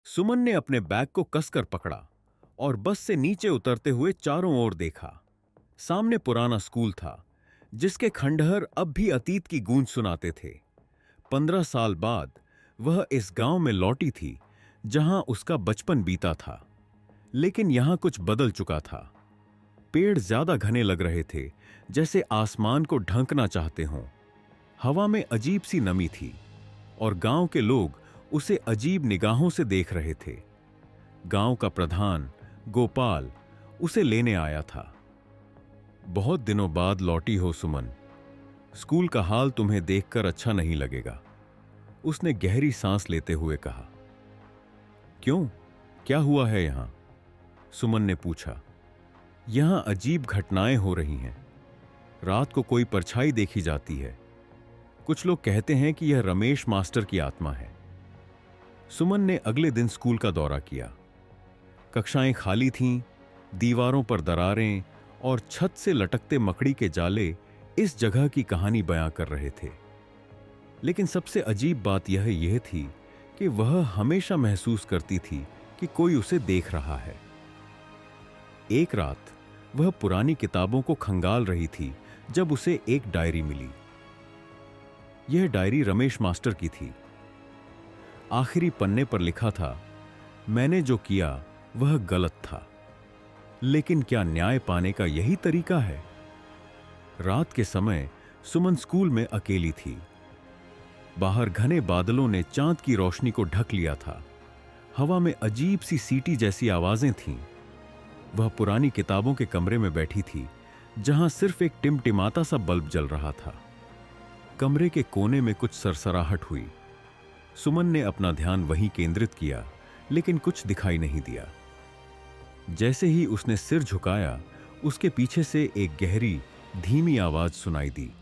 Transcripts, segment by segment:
सुमन ने अपने बैग को कसकर पकड़ा और बस से नीचे उतरते हुए चारों ओर देखा। सामने पुराना स्कूल था, जिसके खंडहर अब भी अतीत की गूंज सुनाते थे। 15 साल बाद वह इस गांव में लौटी थी, जहां उसका बचपन बीता था। लेकिन यहां कुछ बदल चुका था। पेड़ ज्यादा घने लग रहे थे, जैसे आसमान को ढंकना चाहते हों। हवा में अजीब सी नमी थी और गांव के लोग उसे अजीब निगाहों से देख रहे थे। गांव का प्रधान गोपाल उसे लेने आया था। बहुत दिनों बाद लौटी हो सुमन, स्कूल का हाल तुम्हें देखकर अच्छा नहीं लगेगा, उसने गहरी सांस लेते हुए कहा। क्यों, क्या हुआ है यहां? सुमन ने पूछा। यहां अजीब घटनाएं हो रही हैं। रात को कोई परछाई देखी जाती है। कुछ लोग कहते हैं कि यह रमेश मास्टर की आत्मा है। सुमन ने अगले दिन स्कूल का दौरा किया। कक्षाएं खाली थीं, दीवारों पर दरारें और छत से लटकते मकड़ी के जाले इस जगह की कहानी बयां कर रहे थे। लेकिन सबसे अजीब बात यह थी कि वह हमेशा महसूस करती थी कि कोई उसे देख रहा है। एक रात वह पुरानी किताबों को खंगाल रही थी जब उसे एक डायरी मिली। यह डायरी रमेश मास्टर की थी। आखिरी पन्ने पर लिखा था, मैंने जो किया वह गलत था, लेकिन क्या न्याय पाने का यही तरीका है? रात के समय सुमन स्कूल में अकेली थी। बाहर घने बादलों ने चांद की रोशनी को ढक लिया था। हवा में अजीब सी सीटी जैसी आवाजें थीं। वह पुरानी किताबों के कमरे में बैठी थी, जहां सिर्फ एक टिमटिमाता सा बल्ब जल रहा था। कमरे के कोने में कुछ सरसराहट हुई। सुमन ने अपना ध्यान वहीं केंद्रित किया, लेकिन कुछ दिखाई नहीं दिया। जैसे ही उसने सिर झुकाया, उसके पीछे से एक गहरी, धीमी आवाज सुनाई दी।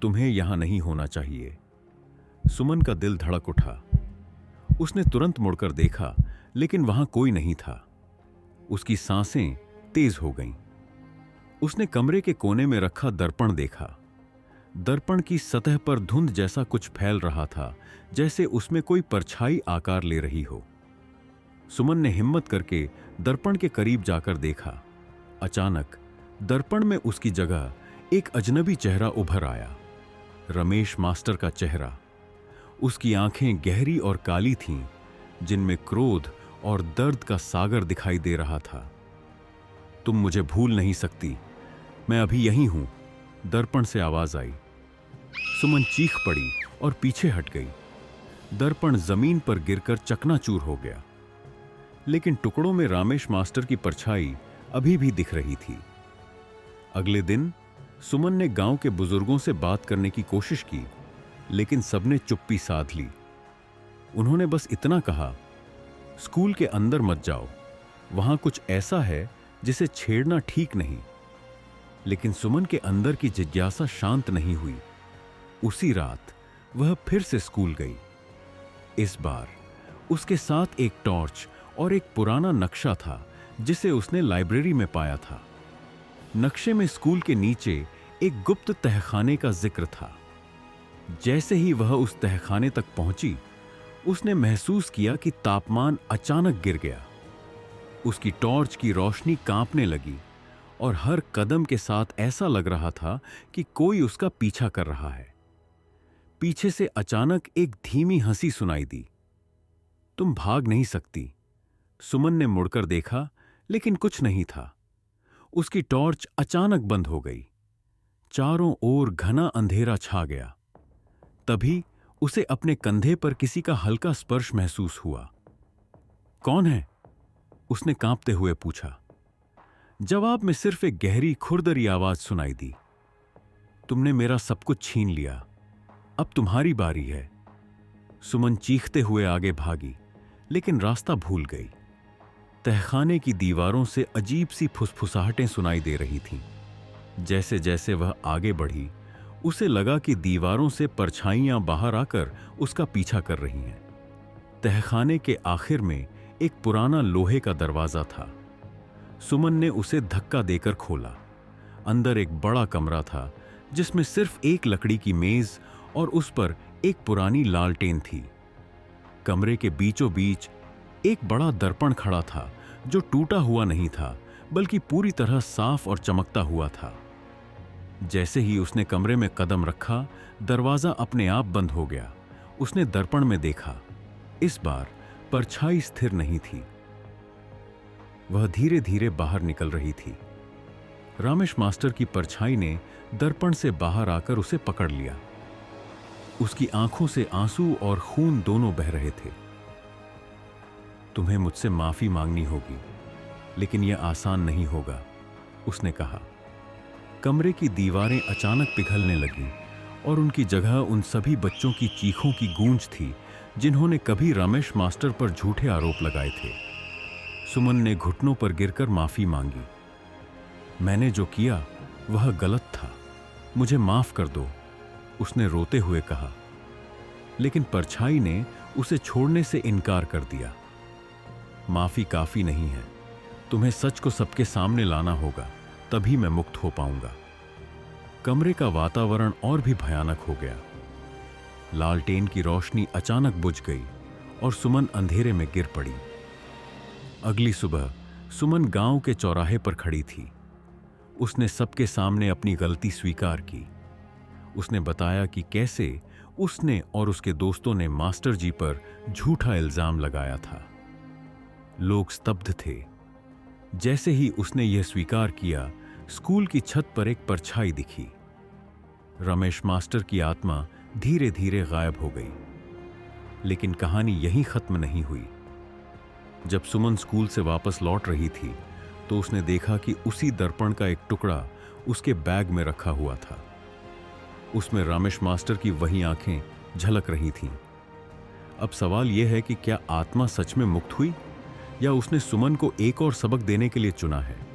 तुम्हें यहां नहीं होना चाहिए। सुमन का दिल धड़क उठा। उसने तुरंत मुड़कर देखा, लेकिन वहां कोई नहीं था। उसकी सांसें तेज हो गईं। उसने कमरे के कोने में रखा दर्पण देखा। दर्पण की सतह पर धुंध जैसा कुछ फैल रहा था, जैसे उसमें कोई परछाई आकार ले रही हो। सुमन ने हिम्मत करके दर्पण के करीब जाकर देखा। अचानक दर्पण में उसकी जगह एक अजनबी चेहरा उभर आया। रमेश मास्टर का चेहरा। उसकी आंखें गहरी और काली थीं, जिनमें क्रोध और दर्द का सागर दिखाई दे रहा था। तुम मुझे भूल नहीं सकती, मैं अभी यहीं हूं, दर्पण से आवाज आई। सुमन चीख पड़ी और पीछे हट गई। दर्पण जमीन पर गिरकर चकनाचूर हो गया, लेकिन टुकड़ों में रमेश मास्टर की परछाई अभी भी दिख रही थी। अगले दिन सुमन ने गांव के बुजुर्गों से बात करने की कोशिश की, लेकिन सबने चुप्पी साध ली। उन्होंने बस इतना कहा, स्कूल के अंदर मत जाओ, वहां कुछ ऐसा है जिसे छेड़ना ठीक नहीं। लेकिन सुमन के अंदर की जिज्ञासा शांत नहीं हुई। उसी रात वह फिर से स्कूल गई। इस बार उसके साथ एक टॉर्च और एक पुराना नक्शा था, जिसे उसने लाइब्रेरी में पाया था। नक्शे में स्कूल के नीचे एक गुप्त तहखाने का जिक्र था। जैसे ही वह उस तहखाने तक पहुंची, उसने महसूस किया कि तापमान अचानक गिर गया। उसकी टॉर्च की रोशनी कांपने लगी और हर कदम के साथ ऐसा लग रहा था कि कोई उसका पीछा कर रहा है। पीछे से अचानक एक धीमी हंसी सुनाई दी। तुम भाग नहीं सकती। सुमन ने मुड़कर देखा, लेकिन कुछ नहीं था। उसकी टॉर्च अचानक बंद हो गई। चारों ओर घना अंधेरा छा गया। तभी उसे अपने कंधे पर किसी का हल्का स्पर्श महसूस हुआ। कौन है? उसने कांपते हुए पूछा। जवाब में सिर्फ एक गहरी खुरदरी आवाज सुनाई दी। तुमने मेरा सब कुछ छीन लिया, अब तुम्हारी बारी है। सुमन चीखते हुए आगे भागी, लेकिन रास्ता भूल गई। तहखाने की दीवारों से अजीब सी फुसफुसाहटें सुनाई दे रही थीं। जैसे जैसे वह आगे बढ़ी, उसे लगा कि दीवारों से परछाइयां बाहर आकर उसका पीछा कर रही हैं। तहखाने के आखिर में एक पुराना लोहे का दरवाजा था। सुमन ने उसे धक्का देकर खोला। अंदर एक बड़ा कमरा था, जिसमें सिर्फ एक लकड़ी की मेज और उस पर एक पुरानी लालटेन थी। कमरे के बीचों बीच एक बड़ा दर्पण खड़ा था जो टूटा हुआ नहीं था बल्कि पूरी तरह साफ और चमकता हुआ था। जैसे ही उसने कमरे में कदम रखा, दरवाजा अपने आप बंद हो गया। उसने दर्पण में देखा। इस बार परछाई स्थिर नहीं थी, वह धीरे धीरे बाहर निकल रही थी। रमेश मास्टर की परछाई ने दर्पण से बाहर आकर उसे पकड़ लिया। उसकी आंखों से आंसू और खून दोनों बह रहे थे। तुम्हें मुझसे माफी मांगनी होगी, लेकिन यह आसान नहीं होगा, उसने कहा। कमरे की दीवारें अचानक पिघलने लगीं और उनकी जगह उन सभी बच्चों की चीखों की गूंज थी जिन्होंने कभी रमेश मास्टर पर झूठे आरोप लगाए थे। सुमन ने घुटनों पर गिरकर माफी मांगी। मैंने जो किया वह गलत था, मुझे माफ कर दो, उसने रोते हुए कहा। लेकिन परछाई ने उसे छोड़ने से इनकार कर दिया। माफी काफी नहीं है, तुम्हें सच को सबके सामने लाना होगा, तभी मैं मुक्त हो पाऊंगा। कमरे का वातावरण और भी भयानक हो गया। लालटेन की रोशनी अचानक बुझ गई और सुमन अंधेरे में गिर पड़ी। अगली सुबह सुमन गांव के चौराहे पर खड़ी थी। उसने सबके सामने अपनी गलती स्वीकार की। उसने बताया कि कैसे उसने और उसके दोस्तों ने मास्टर जी पर झूठा इल्जाम लगाया था। लोग स्तब्ध थे। जैसे ही उसने यह स्वीकार किया, स्कूल की छत पर एक परछाई दिखी। रमेश मास्टर की आत्मा धीरे धीरे गायब हो गई। लेकिन कहानी यहीं खत्म नहीं हुई। जब सुमन स्कूल से वापस लौट रही थी तो उसने देखा कि उसी दर्पण का एक टुकड़ा उसके बैग में रखा हुआ था। उसमें रमेश मास्टर की वही आंखें झलक रही थीं। अब सवाल यह है कि क्या आत्मा सच में मुक्त हुई या उसने सुमन को एक और सबक देने के लिए चुना है।